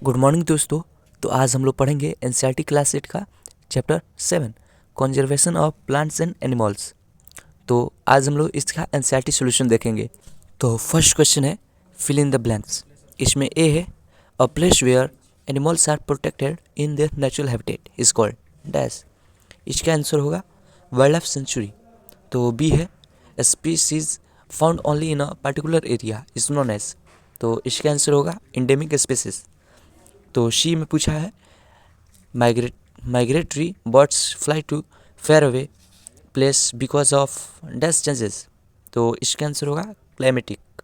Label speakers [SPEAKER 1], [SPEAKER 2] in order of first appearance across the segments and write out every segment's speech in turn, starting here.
[SPEAKER 1] Good morning दोस्तों। तो आज हम लोग पढ़ेंगे एनसीईआरटी क्लास 8 का chapter 7 conservation of plants and animals. तो आज हम लोग इसका एनसीईआरटी सॉल्यूशन देखेंगे। तो फर्स्ट क्वेश्चन है फिल इन द ब्लैंक्स। इसमें ए है a place where animals are protected in their natural habitat is called dash. इसका आंसर होगा वाइल्ड लाइफ सेंचुरी। तो बी है species found only in a particular area is known as. तो इसका answer होगा endemic species. तो she में पूछा है migratory birds fly to far away place because of dash changes. तो इसका आंसर होगा क्लाइमेटिक।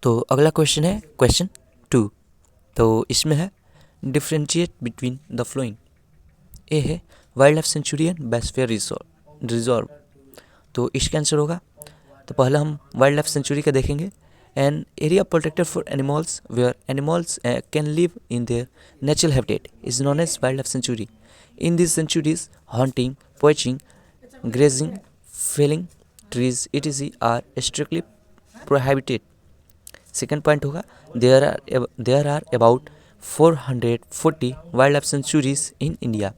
[SPEAKER 1] तो अगला क्वेश्चन है क्वेश्चन 2। तो इसमें है डिफ्रेंशिएट बिटवीन द फ्लोइंग। ए है wild life century and biosphere reserve. तो इसका आंसर होगा, तो पहले हम वाइल्ड लाइफ सेंचुरी का देखेंगे। An area protected for animals where animals can live in their natural habitat is known as wildlife sanctuary. In these sanctuaries, hunting, poaching, grazing, felling trees, etc. are strictly prohibited. Second point होगा there are about 440 wildlife sanctuaries in India.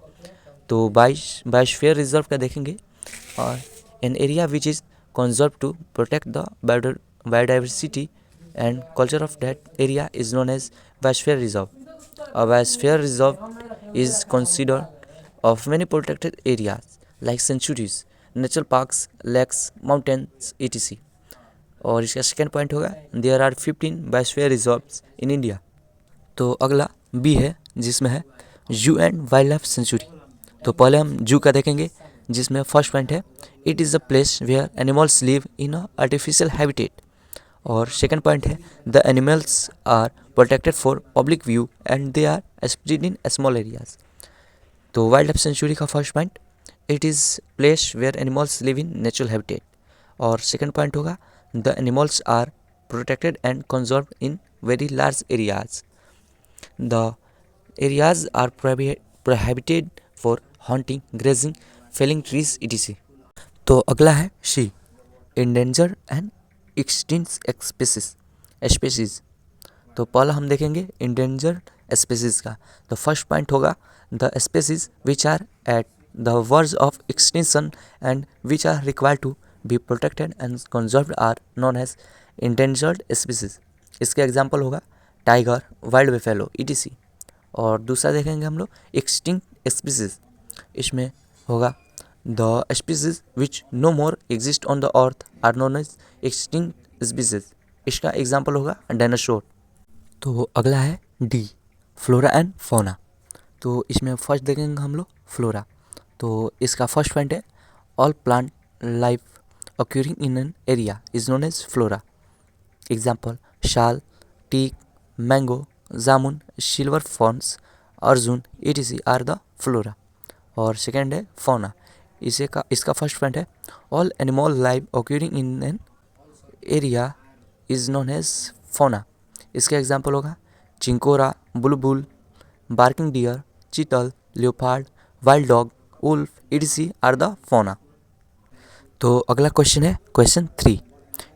[SPEAKER 1] तो biosphere reserve का देखेंगे और an area which is conserved to protect the biodiversity and culture of that area is known as biosphere reserve. A biosphere reserve is considered of many protected areas like sanctuaries, natural parks, lakes, mountains, etc. और इसका second point होगा there are 15 biosphere reserves in India. तो अगला B है जिसमें है जू and wild life sanctuary. तो पहले हम जू का देखेंगे जिसमें फर्स्ट पॉइंट है it is a place where animals live in a artificial habitat. और सेकंड पॉइंट है the animals are protected for public view and they are spread in small areas. तो वाइल्ड लाइफ सेंचुरी का first point it is place where animals live in natural habitat. और second point होगा the animals are protected and conserved in very large areas. The areas are prohibited for hunting, grazing, felling trees etc. तो अगला है C endangered and extinct species. तो पहला हम देखेंगे endangered species का। तो फर्स्ट पॉइंट होगा the species which are at the verge of extinction and which are required to be protected and conserved are known as endangered species. इसका example होगा tiger, wild buffalo etc. और दूसरा देखेंगे हम लोग एक्सटिंक्ट स्पीसीज। इसमें होगा the species which no more exist on the earth are known as extinct species. इसका एग्जाम्पल होगा डायनासोर। तो अगला है डी फ्लोरा एंड फौना। तो इसमें फर्स्ट देखेंगे हम लोग फ्लोरा। तो इसका फर्स्ट पॉइंट है all plant life occurring in an area is known as flora. Example shal, teak, mango, jamun, silver ferns, arjun etc. Are the flora. और सेकेंड है फौना। इसका फर्स्ट पॉइंट है all animal life occurring in an area is known as fauna. इसका example होगा chinkara, bulbul, barking deer, chital, leopard, wild dog, wolf etc. Are the fauna. तो अगला question है question 3।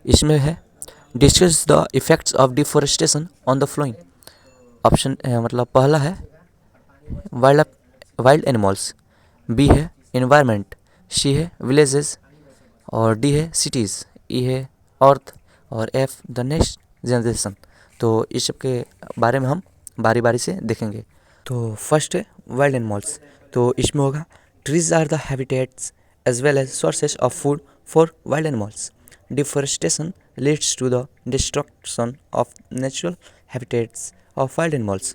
[SPEAKER 1] इसमें है discuss the effects of deforestation on the following. Option मतलब पहला है वाइल्ड एनिमल्स, बी है इन्वायरमेंट, सी है विलेजेस और डी है सिटीज़, ई है अर्थ और एफ द नेक्स्ट जनरेशन। तो इस सब के बारे में हम बारी बारी से देखेंगे। तो फर्स्ट है वाइल्ड एनिमल्स। तो इसमें होगा trees are the habitats as well as sources of food for wild animals. Deforestation leads to the destruction of natural habitats of wild animals.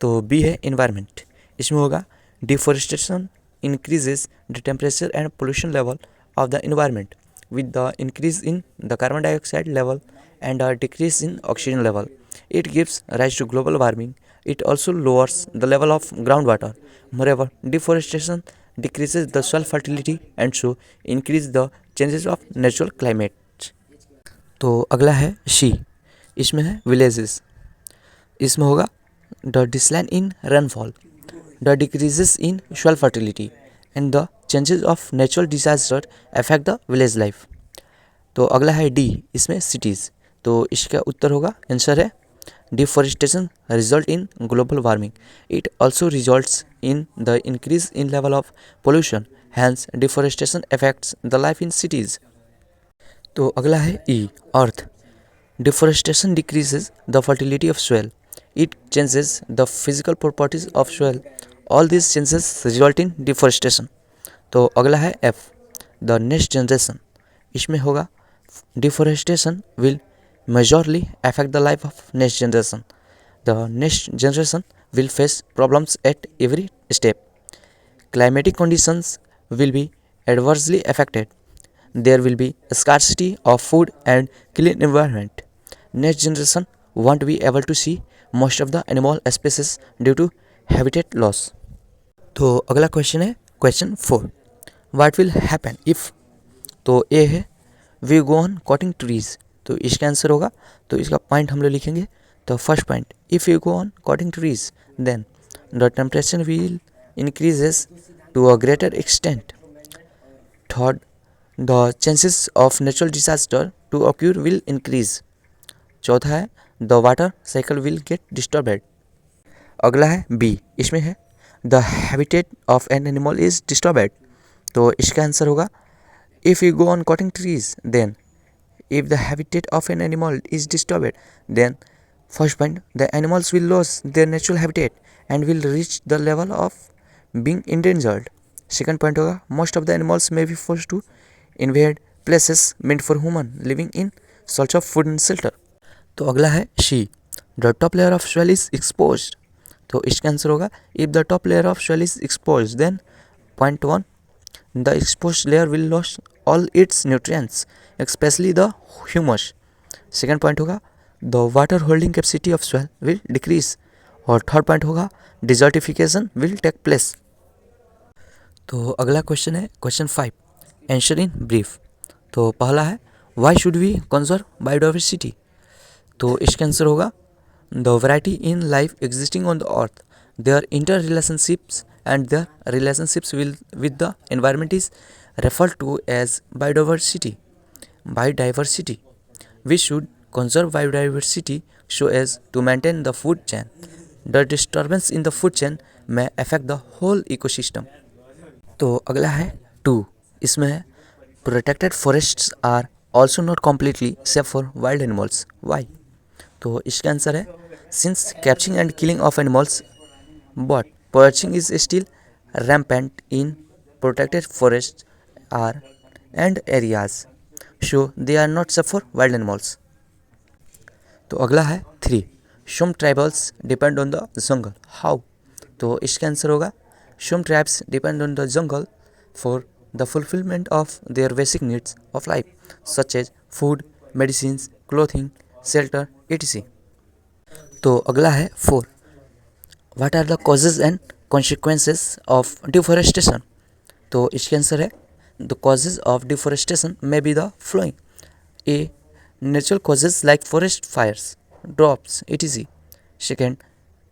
[SPEAKER 1] तो बी है environment। इसमें होगा deforestation increases the temperature and pollution level of the environment with the increase in the carbon dioxide level and a decrease in oxygen level. It gives rise to global warming. It also lowers the level of groundwater. Moreover, deforestation decreases the soil fertility and so increase the chances of natural climate. तो अगला है she. इसमें है villages. इसमें होगा the decline in rainfall, the decreases in soil fertility and the changes of natural disaster affect the village life. तो अगला है डी, इसमें सिटीज़। तो इसका उत्तर होगा आंसर है deforestation result in global warming. It also results in the increase in level of pollution. Hence, deforestation affects the life in cities. तो अगला है E, Earth. Deforestation decreases the fertility of soil. It changes the physical properties of soil. All these changes result in deforestation. तो अगला है F, the next generation. इसमें होगा deforestation will majorly affect the life of next generation. The next generation will face problems at every step. Climatic conditions will be adversely affected. There will be a scarcity of food and clean environment. Next generation won't be able to see most of the animal species due to habitat loss. तो अगला question है question 4. What will happen if? तो A है we go on cutting trees. तो इसका answer होगा, तो इसका पॉइंट हम लोग लिखेंगे. तो first point, if you go on cutting trees then the temperature will increases to a greater extent. Third, the chances of natural disaster to occur will increase. चौथा है the water cycle will get disturbed. अगला है B, इसमें है the habitat of an animal is disturbed. तो इसका answer होगा if you go on cutting trees then if the habitat of an animal is disturbed then first point the animals will lose their natural habitat and will reach the level of being endangered. Second point होगा most of the animals may be forced to invade places meant for human living in search of food and shelter. तो अगला है she, the top layer of soil is exposed. तो इसका answer होगा if the top layer of soil is exposed then point 1 the exposed layer will lose all its nutrients especially the humus. Second point होगा the water holding capacity of soil will decrease. और third point होगा desertification will take place. तो अगला question है question 5, answer in brief. तो पहला है why should we conserve biodiversity. तो इसका आंसर होगा the variety in life existing on the earth, their interrelationships and their relationships with the environment is referred to as biodiversity. Biodiversity. We should conserve biodiversity so as to maintain the food chain. The disturbance in the food chain may affect the whole ecosystem. तो अगला है 2, इसमें है protected forests are also not completely safe for wild animals. Why? तो इसका answer है since capturing and killing of animals but poaching is still rampant in protected forests and areas, so they are not safe for wild animals. तो अगला है 3, some tribals depend on the jungle. How? तो इसका answer होगा some tribes depend on the jungle for the fulfillment of their basic needs of life such as food, medicines, clothing, shelter, etc. तो अगला है 4, what are the causes and consequences of deforestation. तो इसके answer है the causes of deforestation may be the following: A, natural causes like forest fires, droughts, etc. Second,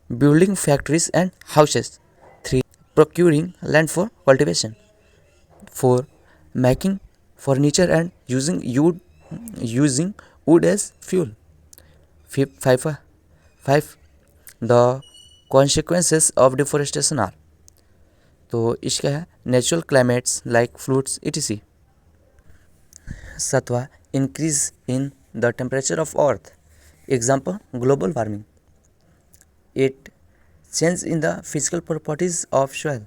[SPEAKER 1] building factories and houses. 3, procuring land for cultivation. 4, making furniture and using wood as fuel. 5, the consequences of deforestation are. तो इसका है natural climates like floods etc. 7, increase in the temperature of earth, example global warming. 8, change in the physical properties of soil.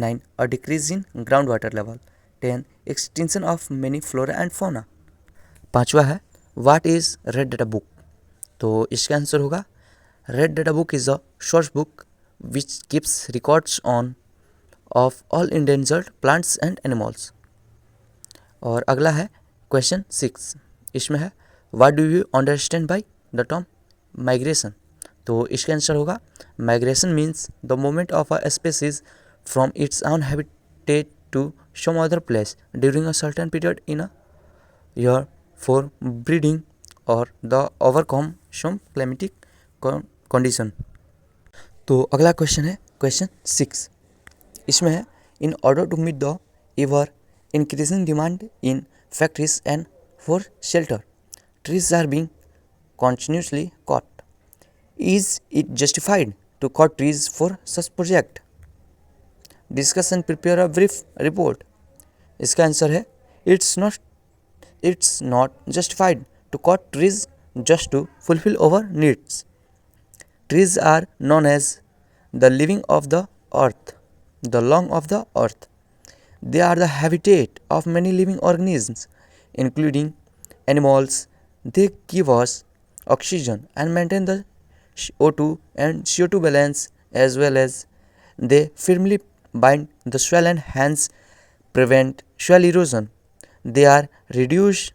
[SPEAKER 1] 9, a decrease in ground water level. 10, extinction of many flora and fauna. 5वां है what is red data book. तो इसका answer होगा red data book is a source book which keeps records on of all endangered plants and animals. और अगला है question 6, इसमें है what do you understand by the term migration. तो इसका आंसर होगा migration means the movement of a species from its own habitat to some other place during a certain period in a year for breeding or the overcome some climatic condition. तो अगला question है question 6, इसमें है in order to meet the ever increasing demand in factories and for shelter trees are being continuously cut. Is it justified to cut trees for such project? Discuss and prepare a brief report. इसका answer है it's not justified to cut trees just to fulfill our needs. Trees are known as the living of the earth, the lung of the earth. They are the habitat of many living organisms, including animals. They give us oxygen and maintain the O2 and CO2 balance, as well as they firmly bind the soil and hence prevent soil erosion. They are reduce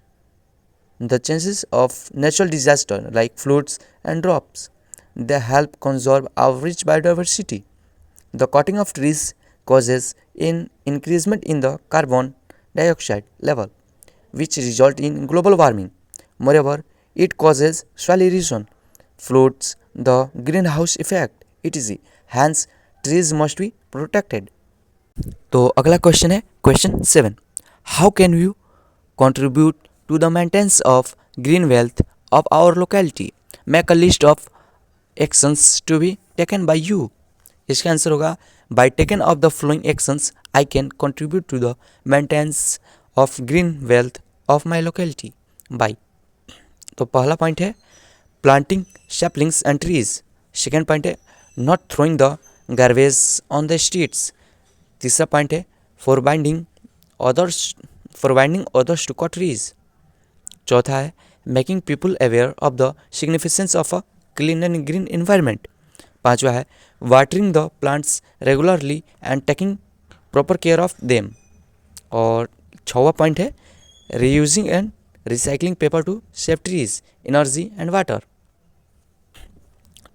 [SPEAKER 1] the chances of natural disaster like floods and droughts. They help conserve our rich biodiversity. The cutting of trees causes an increasement in the carbon dioxide level, which result in global warming. Moreover, it causes soil erosion, floods, the greenhouse effect, etc. Hence, trees must be protected. तो अगला question है question 7. How can you contribute to the maintenance of green wealth of our locality? Make a list of actions to be taken by you. इसका answer होगा by taking of the following actions I can contribute to the maintenance of green wealth of my locality by. तो पहला point है planting saplings and trees. Second point है not throwing the garbage on the streets. तीसरा point है forbidding others to cut trees. चौथा है making people aware of the significance of a clean and green environment. पांचवा है watering the plants regularly and taking proper care of them. और छवा point है reusing and recycling paper two save trees, energy and water.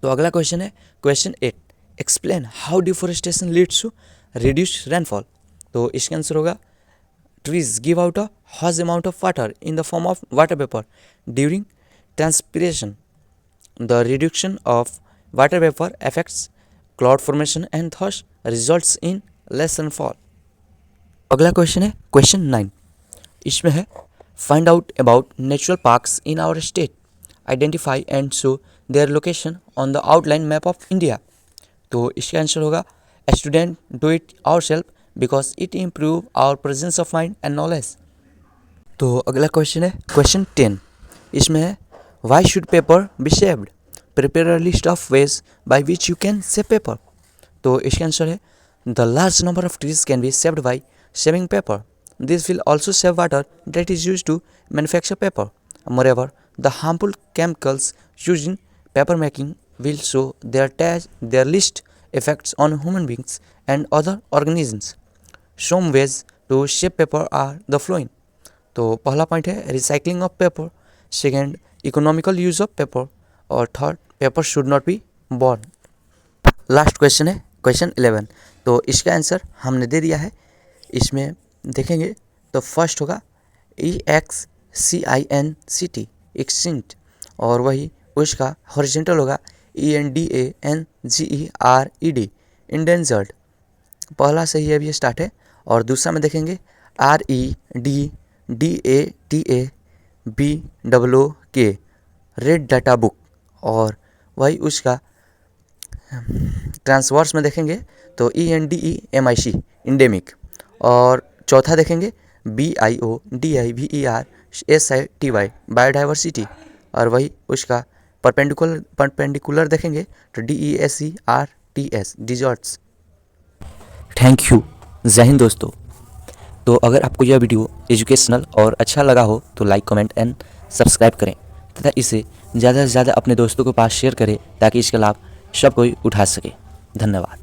[SPEAKER 1] तो अगला question है question 8. Explain how deforestation leads to reduce rainfall. तो इसका answer होगा trees give out a huge amount of water in the form of water vapor during transpiration. The reduction of water vapor affects cloud formation and thus results in less rainfall. अगला question है question 9. इसमें है find out about natural parks in our state, identify and show their location on the outline map of India. तो इसका answer होगा student do it ourself because it improve our presence of mind and knowledge. तो अगला question है question 10. इसमें है why should paper be saved? Prepare a list of ways by which you can save paper. तो इसका answer है the large number of trees can be saved by saving paper. This will also save water that is used to manufacture paper. Moreover, the harmful chemicals used in paper making will show their least effects on human beings and other organisms. Some ways to save paper are the following. तो पहला point है recycling of paper, second economical use of paper, और third paper should not be burn. Last question है question 11. तो इसका answer हमने दे दिया है. इसमें देखेंगे तो फर्स्ट होगा EXCINCT एक्सटिंक्ट, और वही उसका हॉरिजॉन्टल होगा ENDANGERED इंडेंजर्ड. पहला से ही अभी स्टार्ट है. और दूसरा में देखेंगे REDDATABOOK रेड डाटा बुक, और वही उसका ट्रांसवर्स में देखेंगे तो ENDEMIC इंडेमिक. और चौथा देखेंगे BIODIVERSITY बायोडाइवर्सिटी, और वही उसका परपेंडिकुलर देखेंगे तो DESERTS डिजर्ट्स. Thank you. जय हिंद दोस्तों. तो अगर आपको यह वीडियो एजुकेशनल और अच्छा लगा हो तो लाइक कमेंट एंड सब्सक्राइब करें तथा इसे ज़्यादा से ज़्यादा अपने दोस्तों के पास शेयर करें ताकि इसका लाभ सब कोई उठा सके. धन्यवाद.